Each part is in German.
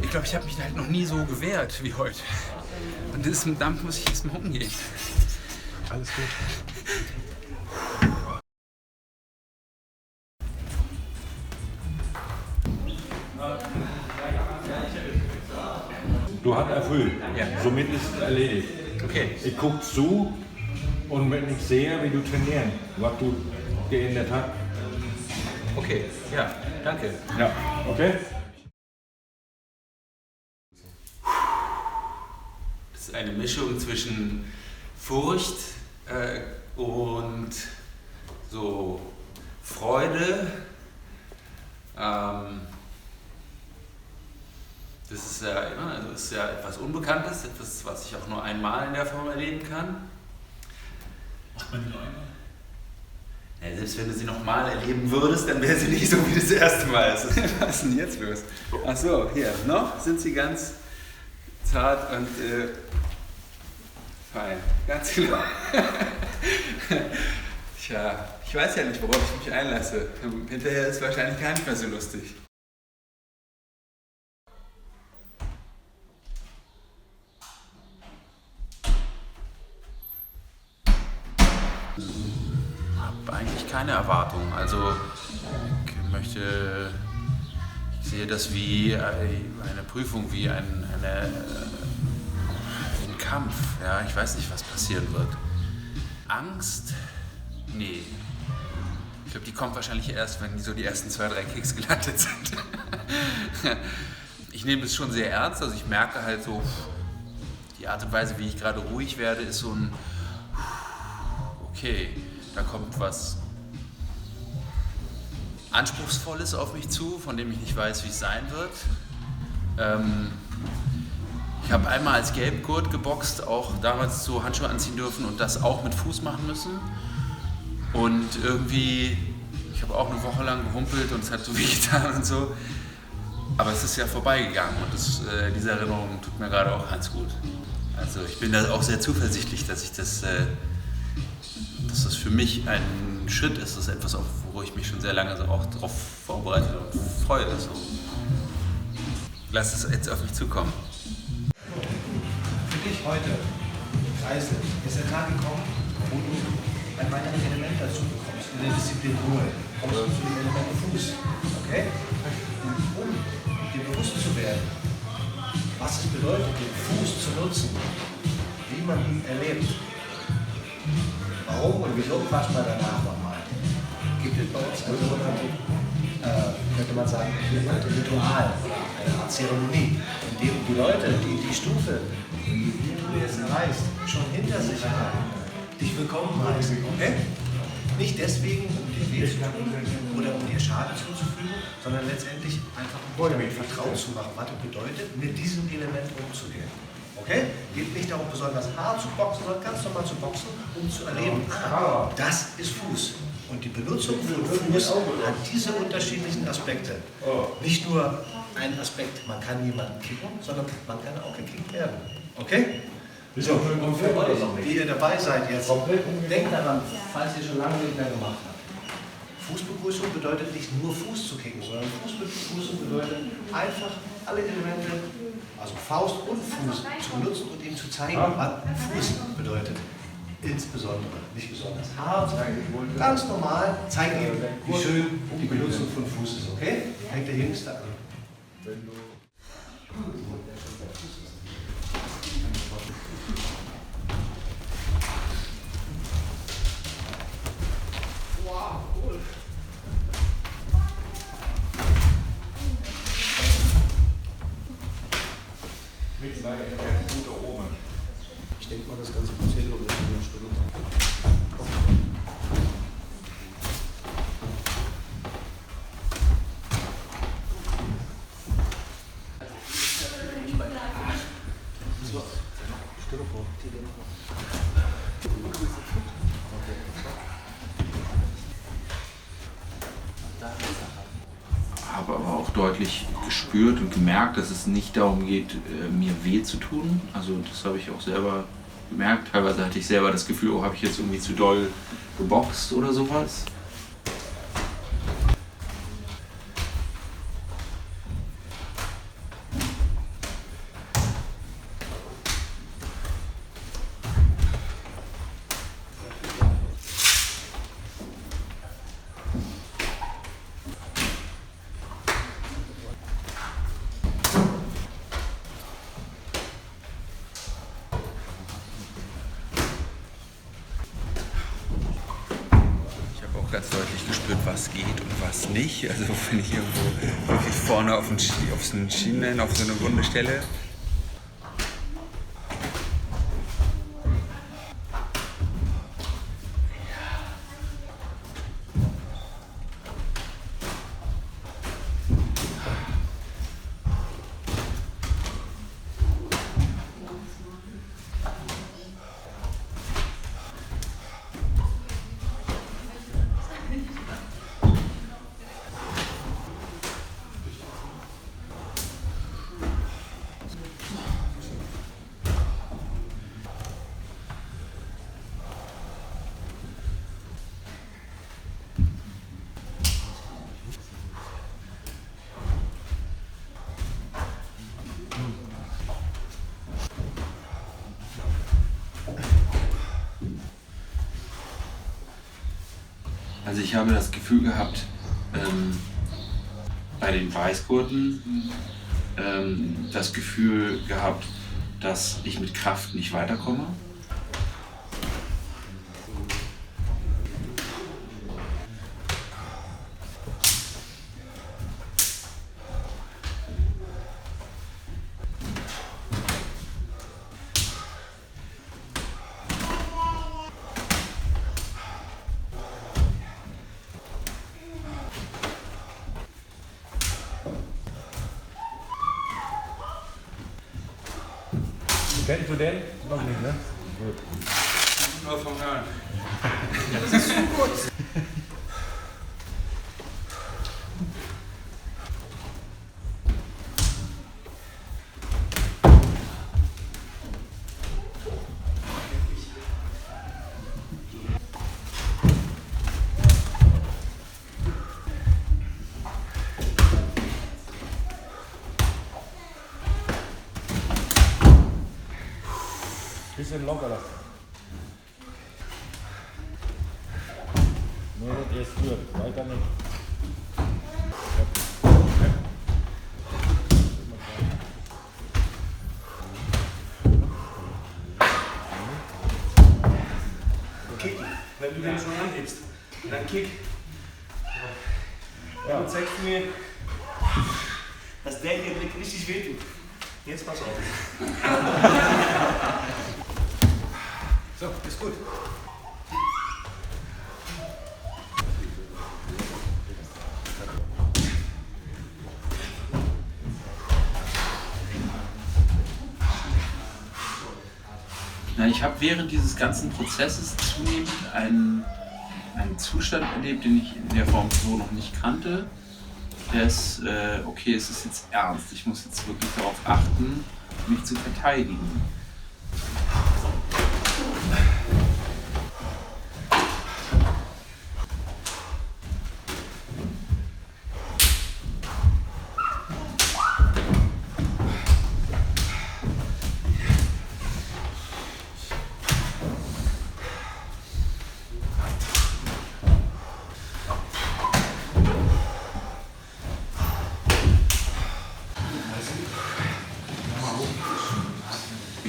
Ich glaube, ich habe mich halt noch nie so gewehrt wie heute. Und damit muss ich erstmal umgehen. Alles gut. Du hast erfüllt. Ja. Somit ist es erledigt. Okay. Ich gucke zu und wenn ich sehe, wie du trainieren, was du geändert hast. Okay, ja, danke. Ja, okay? Das ist eine Mischung zwischen Furcht und so Freude. Das ist ja, also ist ja etwas Unbekanntes, etwas, was ich auch nur einmal in der Form erleben kann. Macht man die noch einmal? Ja, selbst wenn du sie nochmal erleben würdest, dann wäre sie nicht so wie das erste Mal. Was ist denn jetzt los? Ach so, hier, noch sind sie ganz zart und fein. Ganz genau. Tja, ich weiß ja nicht, worauf ich mich einlasse. Hinterher ist es wahrscheinlich gar nicht mehr so lustig. Ich habe eigentlich keine Erwartungen. Also ich sehe das wie eine Prüfung, wie ein Kampf. Ja, ich weiß nicht, was passieren wird. Angst? Nee. Ich glaube, die kommt wahrscheinlich erst, wenn so die ersten 2, 3 Kicks gelandet sind. Ich nehme es schon sehr ernst. Also ich merke halt so, die Art und Weise, wie ich gerade ruhig werde, ist so ein okay, da kommt was Anspruchsvolles auf mich zu, von dem ich nicht weiß, wie es sein wird. Ich habe einmal als Gelbgurt geboxt, auch damals so Handschuhe anziehen dürfen und das auch mit Fuß machen müssen. Und irgendwie, ich habe auch eine Woche lang gehumpelt und es hat so weh getan und so. Aber es ist ja vorbeigegangen und diese Erinnerung tut mir gerade auch ganz gut. Also ich bin da auch sehr zuversichtlich, dass das für mich ein Schritt ist. Das ist etwas, wo ich mich schon sehr lange so auch darauf vorbereitet und freue. So. Lass es jetzt auf mich zukommen. Für dich heute, Kreisel, ist der Tag gekommen, wo du ein weiteres Element dazu bekommst, in der Disziplin Ruhe. Kommst du zu dem Element Fuß, okay? Um dir bewusst zu werden, was es bedeutet, den Fuß zu nutzen, wie man ihn erlebt. Warum und wieso quatscht man danach nochmal? Gibt es bei uns ein sogenanntes, könnte man sagen, Ritual, eine Art Zeremonie, in dem die Leute, die Stufe, die du jetzt erreichst, schon hinter sich haben, dich willkommen heißen. Okay? Nicht deswegen, um dir weh zu tun oder um dir Schaden zuzufügen, sondern letztendlich einfach um damit vertraut zu machen, was es bedeutet, mit diesem Element umzugehen. Okay? Geht nicht darum, besonders hart zu boxen, sondern ganz normal zu boxen, um zu erleben, das ist Fuß. Und die Benutzung von Fuß hat diese unterschiedlichen Aspekte. Nicht nur ein Aspekt, man kann jemanden kicken, sondern man kann auch gekickt werden. Okay? So, und für euch, die ihr dabei seid jetzt, denkt daran, falls ihr schon lange nicht mehr gemacht habt. Fußbegrüßung bedeutet nicht nur Fuß zu kicken, sondern Fußbegrüßung bedeutet einfach alle Elemente, also Faust und Fuß, zu benutzen und ihm zu zeigen, was Fuß bedeutet. Insbesondere, nicht besonders hart, ganz normal, zeigen ihm, wie schön die Benutzung von Fuß ist, okay? Fängt der Jüngste an. Wow, cool. Mittlerweile ist er gut da oben. Ich denke mal, das ganze Prozedere wird in einer Stunde dauern. Habe aber auch deutlich gespürt und gemerkt, dass es nicht darum geht, mir weh zu tun. Also das habe ich auch selber gemerkt. Teilweise hatte ich selber das Gefühl, oh, habe ich jetzt irgendwie zu doll geboxt oder sowas. ganz deutlich gespürt, was geht und was nicht. Also wenn ich irgendwo wirklich vorne auf den Schienen, auf so eine wunde Stelle. Also ich habe das Gefühl gehabt, bei den Weißgurten, das Gefühl gehabt, dass ich mit Kraft nicht weiterkomme. Kennst du den? Noch nicht, ne? Gut. Nur vom Hören. Bisschen lockerer. Nur das erst führt, weiter nicht. Kick, wenn du den schon anhebst, dann kick. Ja. Du zeigst mir, dass der hier Blick richtig wehtut. Jetzt pass auf. So, ist gut. Na, ich habe während dieses ganzen Prozesses zunehmend einen Zustand erlebt, den ich in der Form so noch nicht kannte. Des, okay, es ist jetzt ernst, ich muss jetzt wirklich darauf achten, mich zu verteidigen.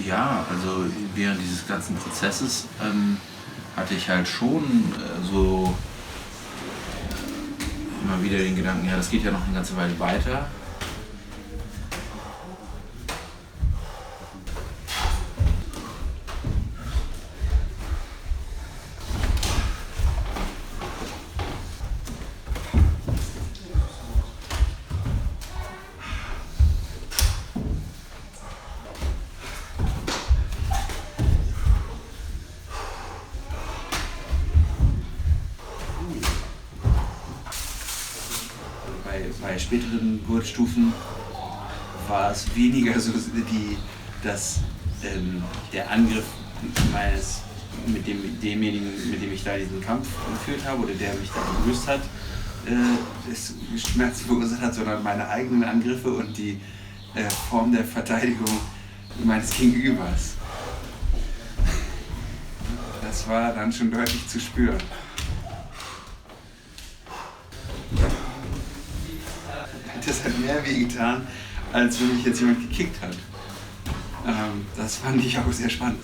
Ja, also während dieses ganzen Prozesses hatte ich halt schon so immer wieder den Gedanken, ja, das geht ja noch eine ganze Weile weiter. Bei späteren Gurtstufen war es weniger so, der Angriff mit demjenigen, mit dem ich da diesen Kampf geführt habe oder der mich da gelöst hat, Schmerzen verursacht hat, sondern meine eigenen Angriffe und die Form der Verteidigung meines Gegenübers. Das war dann schon deutlich zu spüren. Das hat mehr wehgetan, als wenn mich jetzt jemand gekickt hat. Das fand ich auch sehr spannend.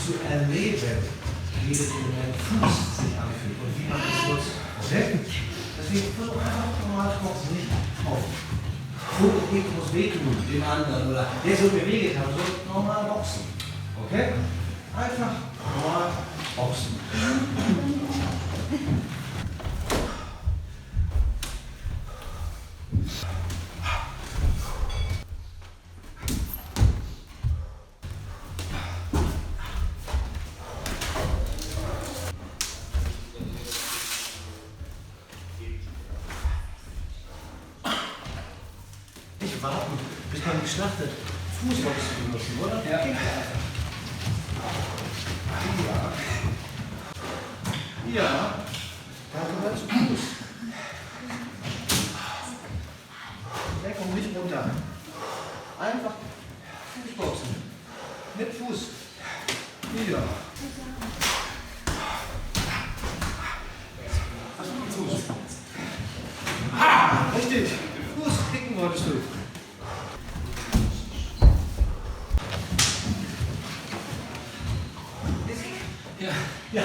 zu erleben, wie es in deinem Fuß sich anfühlt und wie man es nutzt. Okay? Deswegen versuch einfach normal Boxen nicht auf. Ich muss wehtun dem anderen oder der so bewegt haben, so normal boxen. Okay? Einfach normal boxen. Nicht warten, bis man geschlachtet. Fußboxen benutzen, oder? Ja. Ja. Dann mal zu Fuß. Der kommt nicht runter. Einfach Fußboxen. Mit Fuß. Ja. Fuß. Richtig. Fuß kicken wolltest du. Ja. Ja.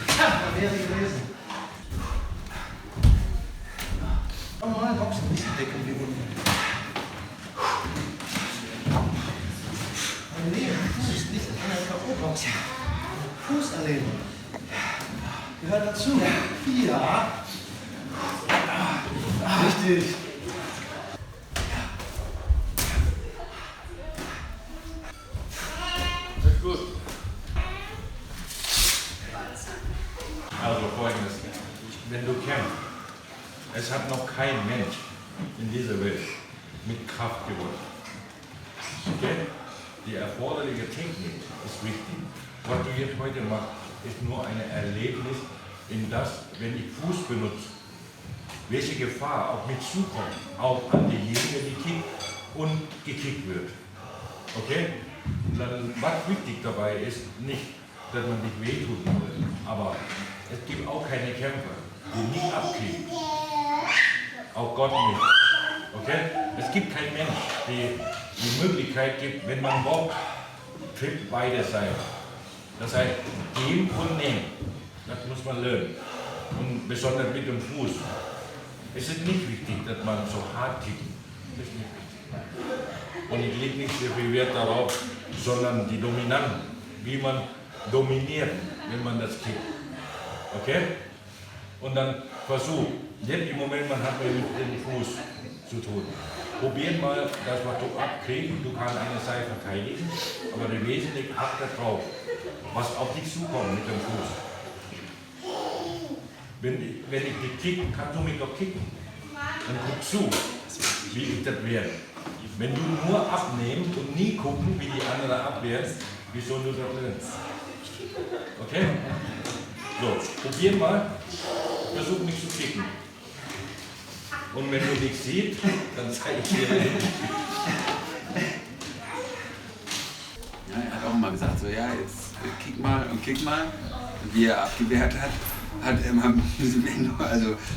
Da wäre ich gewesen. Normal boxen, nicht die Deckung wie unten. Nee, Fuß, nicht in einer K.O.-Box. Fuß erleben. Gehört dazu. Ja. Richtig. Das ist gut. Also folgendes, wenn du kämpfst, es hat noch kein Mensch in dieser Welt mit Kraft gewonnen. Okay? Die erforderliche Technik ist wichtig. Was du jetzt heute machst, ist nur ein Erlebnis in das, wenn ich Fuß benutze, welche Gefahr auf mich zukommt, auch an diejenigen, die kickt und gekickt wird. Okay? Und dann, was wichtig dabei ist, nicht, dass man nicht wehtut, aber es gibt auch keine Kämpfer, die nie abkriegen. Auch Gott nicht. Okay? Es gibt keinen Mensch, der die Möglichkeit gibt, wenn man boxt, trifft beide Seiten. Das heißt, geben und nehmen. Das muss man lernen. Und besonders mit dem Fuß. Es ist nicht wichtig, dass man so hart kickt. Das ist nicht wichtig. Und ich lege nicht sehr viel Wert darauf, sondern die Dominanten, wie man dominiert, wenn man das kickt. Okay? Und dann versuch, jetzt im Moment, man hat mit dem Fuß zu tun. Probier mal, das was du abkriegst, du kannst eine Seite verteidigen, aber der Wesentliche achtet drauf, was auf dich zukommt mit dem Fuß. Wenn ich dich kicken, kannst du mich doch kicken. Dann guck zu, wie ich das werde. Wenn du nur abnehmen und nie gucken, wie die andere abwehrt, wie soll du das lernen? Okay? So, probier mal, versuch mich zu kicken. Und wenn du nichts siehst, dann zeige ich dir. Ja, er hat auch mal gesagt, so ja, jetzt kick mal und kick mal. Und wie er abgewehrt hat,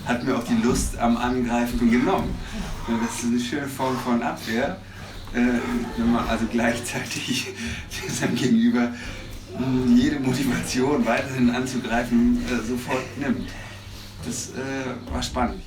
hat mir auch die Lust am Angreifen genommen. Und das ist eine schöne Form von Abwehr, wenn man also gleichzeitig seinem Gegenüber jede Motivation weiterhin anzugreifen sofort nimmt. Das war spannend.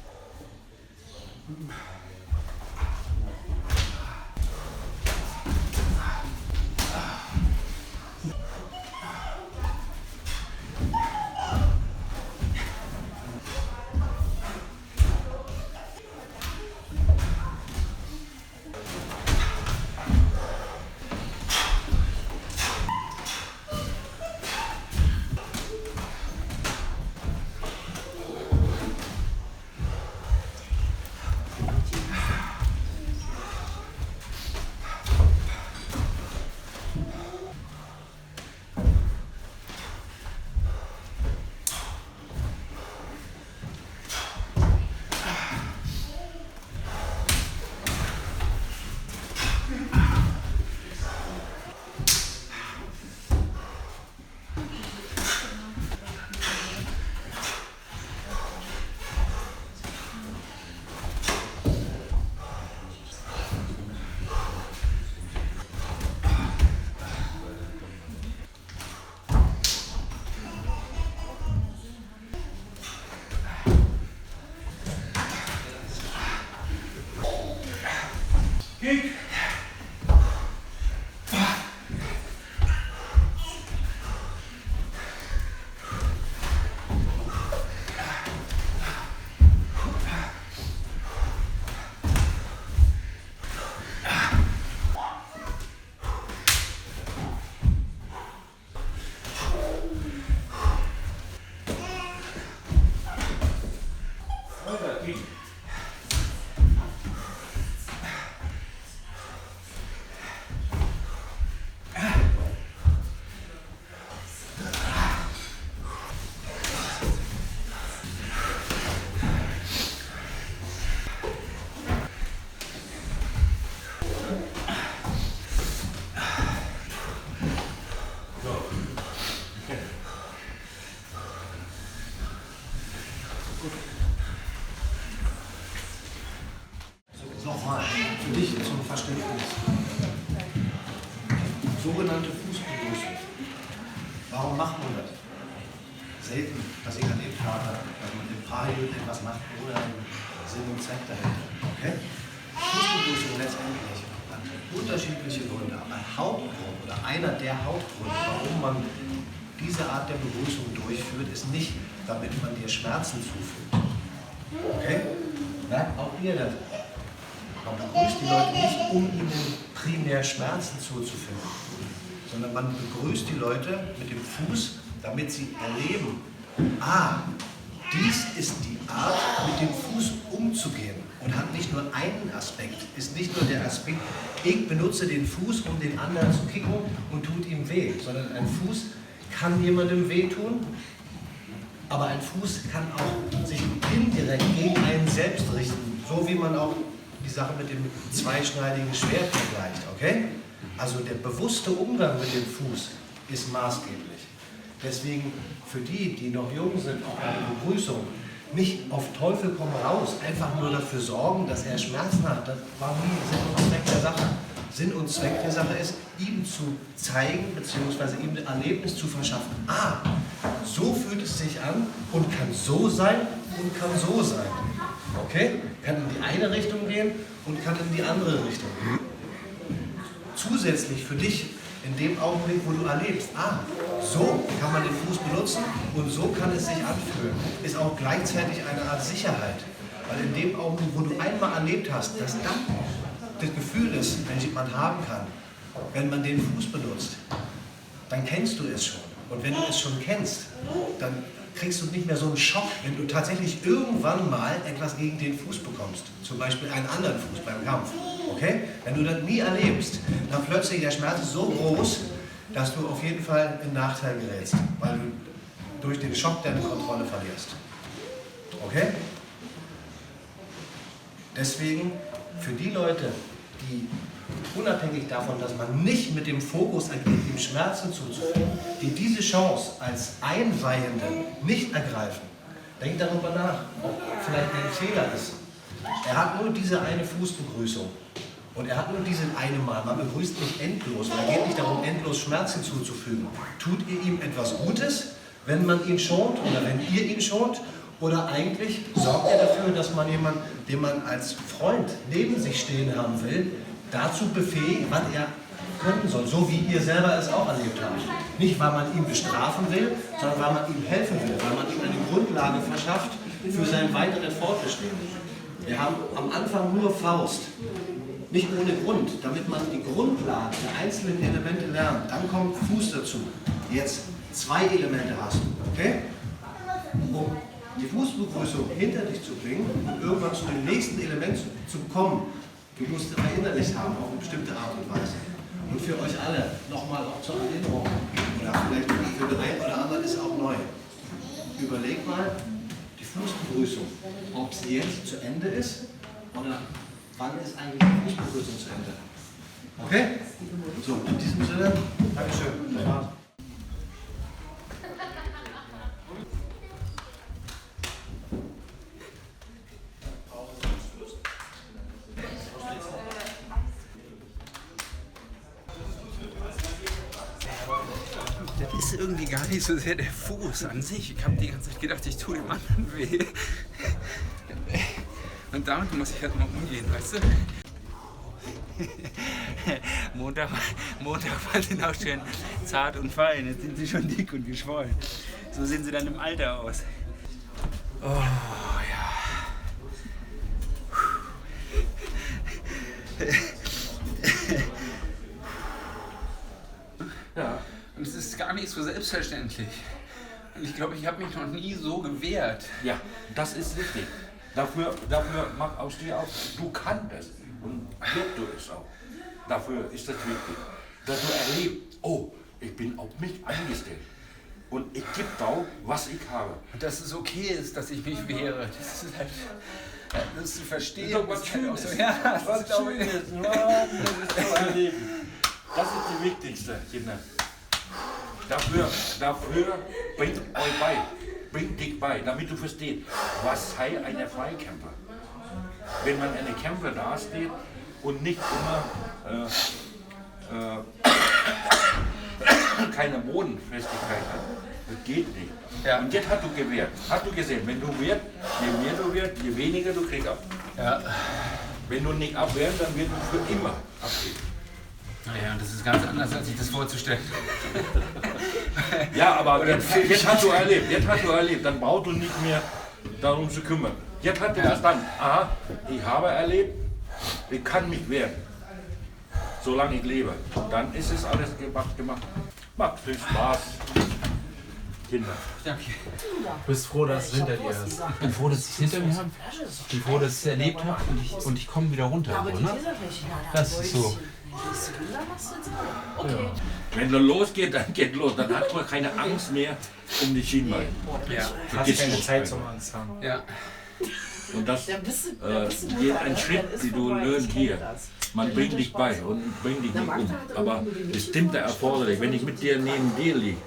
sogenannte Fußbegrüßung. Warum macht man das? Selten, dass ich erlebt habe, dass man im Paarhild etwas macht ohne einen Sinn und Zweck dahinter. Okay? Fußbegrüßung letztendlich hat unterschiedliche Gründe, aber ein Hauptgrund oder einer der Hauptgründe, warum man diese Art der Begrüßung durchführt, ist nicht, damit man dir Schmerzen zufügt. Okay? Merkt auch ihr das? Man begrüßt die Leute nicht, um ihnen primär Schmerzen zuzufügen, sondern man begrüßt die Leute mit dem Fuß, damit sie erleben, dies ist die Art, mit dem Fuß umzugehen und hat nicht nur einen Aspekt, ist nicht nur der Aspekt, ich benutze den Fuß, um den anderen zu kicken und tut ihm weh, sondern ein Fuß kann jemandem wehtun, aber ein Fuß kann auch sich indirekt gegen einen selbst richten, so wie man auch die Sache mit dem zweischneidigen Schwert vergleicht, okay? Also der bewusste Umgang mit dem Fuß ist maßgeblich. Deswegen für die, die noch jung sind, auch bei der Begrüßung, nicht auf Teufel komm raus, einfach nur dafür sorgen, dass er Schmerzen hat. Das war nie Sinn und Zweck der Sache. Sinn und Zweck der Sache ist, ihm zu zeigen, beziehungsweise ihm ein Erlebnis zu verschaffen. So fühlt es sich an und kann so sein und kann so sein. Okay? Kann in die eine Richtung gehen und kann in die andere Richtung gehen. Zusätzlich für dich in dem Augenblick, wo du erlebst, so kann man den Fuß benutzen und so kann es sich anfühlen, ist auch gleichzeitig eine Art Sicherheit. Weil in dem Augenblick, wo du einmal erlebt hast, dass dann das Gefühl ist, welches man haben kann, wenn man den Fuß benutzt, dann kennst du es schon. Und wenn du es schon kennst, dann kriegst du nicht mehr so einen Schock, wenn du tatsächlich irgendwann mal etwas gegen den Fuß bekommst. Zum Beispiel einen anderen Fuß beim Kampf. Okay? Wenn du das nie erlebst, dann plötzlich der Schmerz ist so groß, dass du auf jeden Fall in Nachteil gerätst, weil du durch den Schock deine Kontrolle verlierst. Okay? Deswegen für die Leute, die unabhängig davon, dass man nicht mit dem Fokus agiert, ihm Schmerzen zuzufügen, die diese Chance als Einweihende nicht ergreifen, denkt darüber nach, ob vielleicht ein Fehler ist. Er hat nur diese eine Fußbegrüßung und er hat nur diesen eine Mal. Man begrüßt nicht endlos, man geht nicht darum, endlos Schmerzen zuzufügen. Tut ihr ihm etwas Gutes, wenn man ihn schont oder wenn ihr ihn schont? Oder eigentlich sorgt er dafür, dass man jemanden, den man als Freund neben sich stehen haben will, dazu befähigt, was er können soll, so wie ihr selber es auch erlebt habt. Nicht, weil man ihn bestrafen will, sondern weil man ihm helfen will, weil man ihm eine Grundlage verschafft für sein weiteres Fortbestehen. Wir haben am Anfang nur Faust, nicht ohne Grund, damit man die Grundlagen der einzelnen Elemente lernt. Dann kommt Fuß dazu. Jetzt 2 Elemente hast du, okay? Um die Fußbegrüßung hinter dich zu bringen und irgendwann zu dem nächsten Element zu kommen. Du musst immer innerlich haben, auf eine bestimmte Art und Weise. Und für euch alle nochmal auch zur Erinnerung, oder vielleicht für den einen oder anderen ist auch neu. Überleg mal die Fußbegrüßung, ob sie jetzt zu Ende ist oder wann ist eigentlich die Fußbegrüßung zu Ende. Okay? So, in diesem Sinne, Dankeschön. Das war's. Das ist irgendwie gar nicht so sehr der Fuß an sich. Ich habe die ganze Zeit gedacht, ich tue dem anderen weh. Und damit muss ich halt mal umgehen, weißt du? Montag waren sie noch schön zart und fein, jetzt sind sie schon dick und geschwollen. So sehen sie dann im Alter aus. Oh ja. Ja. Und es ist gar nicht so selbstverständlich. Und ich glaube, ich habe mich noch nie so gewehrt. Ja, das ist wichtig. Dafür steh auf, du kannst es und wirst du es auch. Dafür ist das wichtig. Dass du erlebst, oh, ich bin auf mich eingestellt. Und ich gebe auch, was ich habe. Und dass es okay ist, dass ich mich wehre. Das ist halt, das zu verstehen. Das ist doch was Schönes. So, ja, Was Schönes. Mann, das ist doch erleben. Das ist das Wichtigste, Kinder. Dafür bringt euch bei, bringt dich bei, damit du verstehst, was sei eine Freikämpfer. Wenn man eine Kämpfer dasteht und nicht immer keine Bodenfestigkeit hat. Das geht nicht. Ja. Und jetzt hat du gewehrt. Hast du gesehen, wenn du wehrst, je mehr du wehrst, je weniger du kriegst ab. Ja. Wenn du nicht abwehrst, dann wird du für immer abgeben. Naja, das ist ganz anders, als ich das vorzustellen. Ja, aber jetzt hast du erlebt, dann brauchst du nicht mehr darum zu kümmern. Jetzt hast du verstanden, aha, ich habe erlebt, ich kann mich wehren, solange ich lebe. Dann ist es alles gemacht. Macht viel Spaß, Kinder. Danke. Du bist froh, dass es hinter dir ist. Ich bin froh, dass ich es hinter mir habe. Ich bin froh, dass ich es erlebt habe und ich komme wieder runter. So, ne? Das ist so. Okay. Wenn er losgeht, dann geht los. Dann hat man keine Angst mehr um die Schienbeine. Ja. Hast keine Zeit zum Angst haben. Ja. Und das geht ein Schritt, den du lernst hier. Man bringt dich bei und bringt dich nicht um. Aber bestimmte erforderlich. Wenn ich mit dir neben dir liege,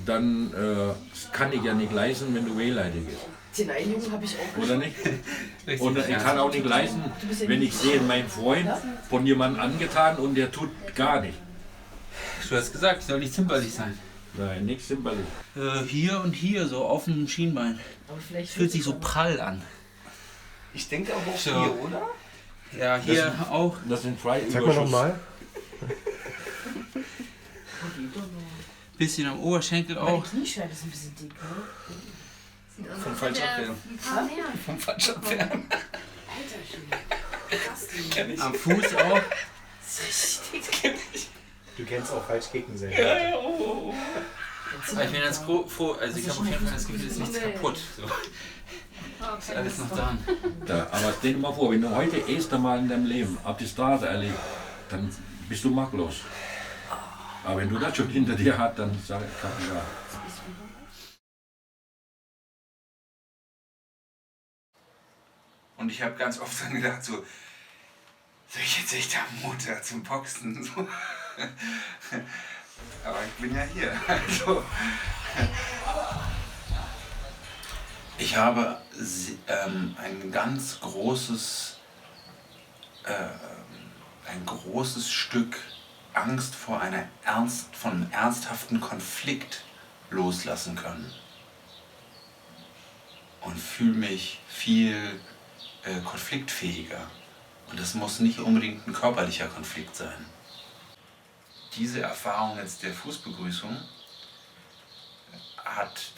dann kann ich ja nicht leisten, wenn du wehleidig bist. Den einen Jungen habe ich auch Oder nicht? Richtig, Und ich kann auch nicht leisten, wenn ich sehe, mein Freund von jemandem angetan und der tut gar nicht. Du hast gesagt, ich soll nicht zimperlich sein. Nein, nichts zimperlich. Hier und hier, so auf dem Schienbein. Fühlt sich so prall an. Ich denke aber auch So. hier, oder? Ja, hier auch. Das sind zwei Sag mal nochmal. Bisschen am Oberschenkel Meine auch. Kniescheibe ist ein bisschen dick, ne? Sieht aus, Vom als hätte er Fallschirmfern. ein paar mehr. Vom Fallschirmfern. Alter Schwede. Krass, die- Kenn ich. Am Fuß auch. Das ist richtig dick. Du kennst auch falsch kicken sehr. Aber ich bin jetzt froh, also ich habe auf jeden Fall das Gefühl, es ist nichts kaputt. So. Ist alles noch da. Aber stell dir mal vor, wenn du heute das erste Mal in deinem Leben auf die Straße erlebst, dann bist du machtlos. Aber wenn du das schon hinter dir hast, dann sag ich ja. Und ich habe ganz oft dann gedacht, so, soll ich jetzt echt am Montag zum Boxen? So. Aber ich bin ja hier. Also. Ich habe ein ganz großes, ein großes Stück Angst vor einem ernsthaften Konflikt loslassen können. Und fühle mich viel konfliktfähiger. Und das muss nicht unbedingt ein körperlicher Konflikt sein. Diese Erfahrung jetzt der Fußbegrüßung hat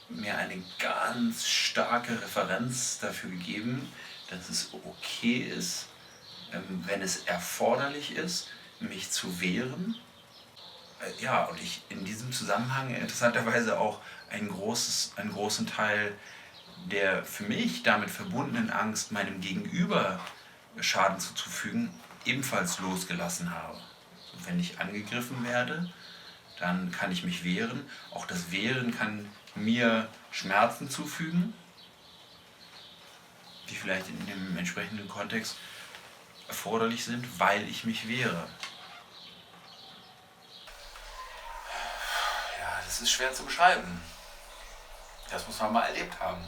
mir eine ganz starke Referenz dafür gegeben, dass es okay ist, wenn es erforderlich ist, mich zu wehren. Ja, und ich in diesem Zusammenhang interessanterweise auch einen großen Teil der für mich damit verbundenen Angst, meinem Gegenüber Schaden zuzufügen, ebenfalls losgelassen habe. Also wenn ich angegriffen werde, dann kann ich mich wehren. Auch das Wehren kann mir Schmerzen zufügen, die vielleicht in dem entsprechenden Kontext erforderlich sind, weil ich mich wehre. Ja, das ist schwer zu beschreiben. Das muss man mal erlebt haben.